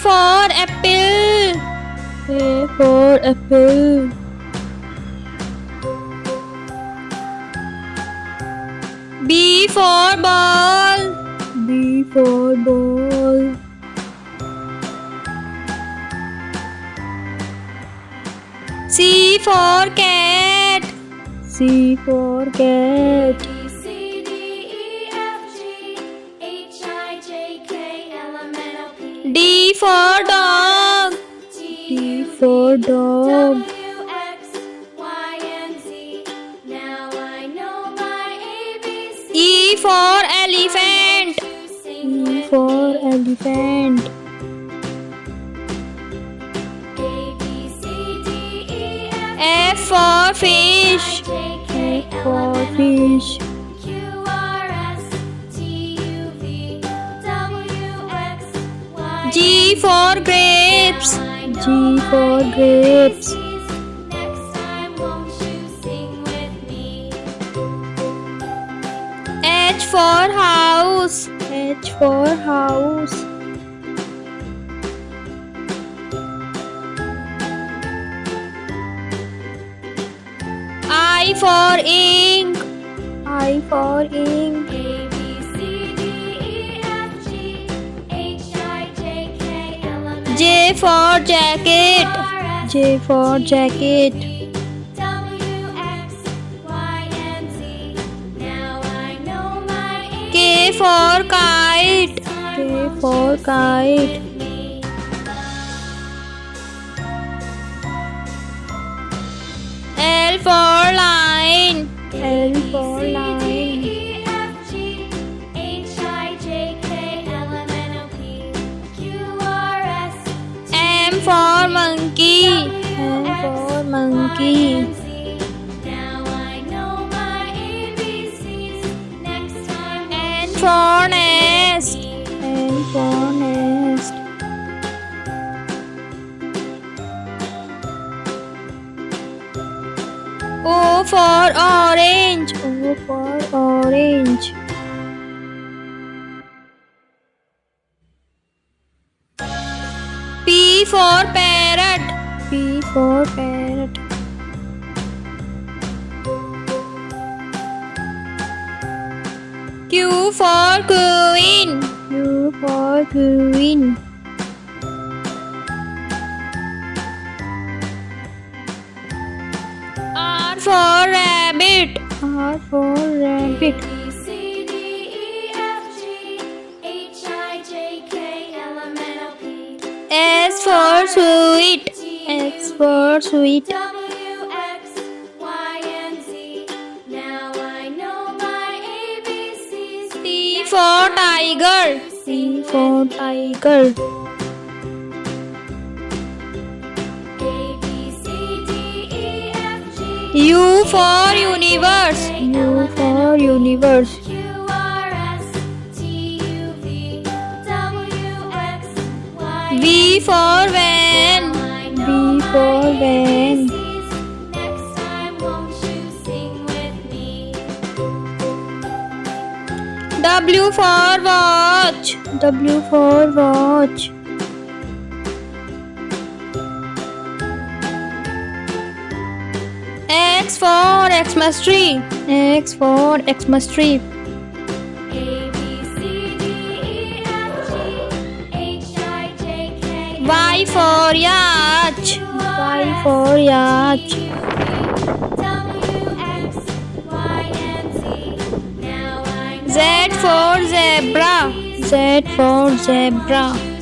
for apple. A for apple. B for ball. B for ball. C for cat. C for cat. B, C, D, E, F, G, H, I, J, K, L, M, N, O, P. D for dog. D for dog. W, X, Y, and Z. Now I know my ABC. E for elephant. E for elephant. A, B, C, D, E, F F, for fish. J, K, F L, for M, N, O, fish. Q, R, S, T, U, V, W, X, Y, G for grapes. G G for grapes. Next time, won't you sing with me? H for house. H for house. I for ink. I for ink. A, B, C, D, E, F, G, H, I, J, K, L, M, N, J for jacket. R, S, J for jacket. W, X, Y, and Z. Now I know my K for kite. K for kite. me. L for line. L for line. E, F, G, H, I, J, K, L, M, N, O, P, Q, R, S, M for monkey. M for monkey. Now I know my ABCs. Next time, N for nest. N for nest. O for orange. O for orange. P for parrot. P for parrot. Q for queen. Q for queen. R for rabbit. R for rabbit. B, C, D, E, F, G, H, I, J, K, L, M, N, O, P, S for sweet. S for sweet. W, X, Y, and Z. Now I know my ABCs. T for tiger. T for tiger. A, B, C, D, E, F, G, U for universe. U for universe. Q, R, S, T, U, V, W, X, Y, V for van. V for van. Next time, won't you sing with me? W for watch. W for watch. X for Xmas tree. X for Xmas tree. A, B, C, D, E, F, G, H, I, J, K, Y for yacht. Y for yacht. W, X, Y, and Z. Now I know Z for zebra. Z for zebra.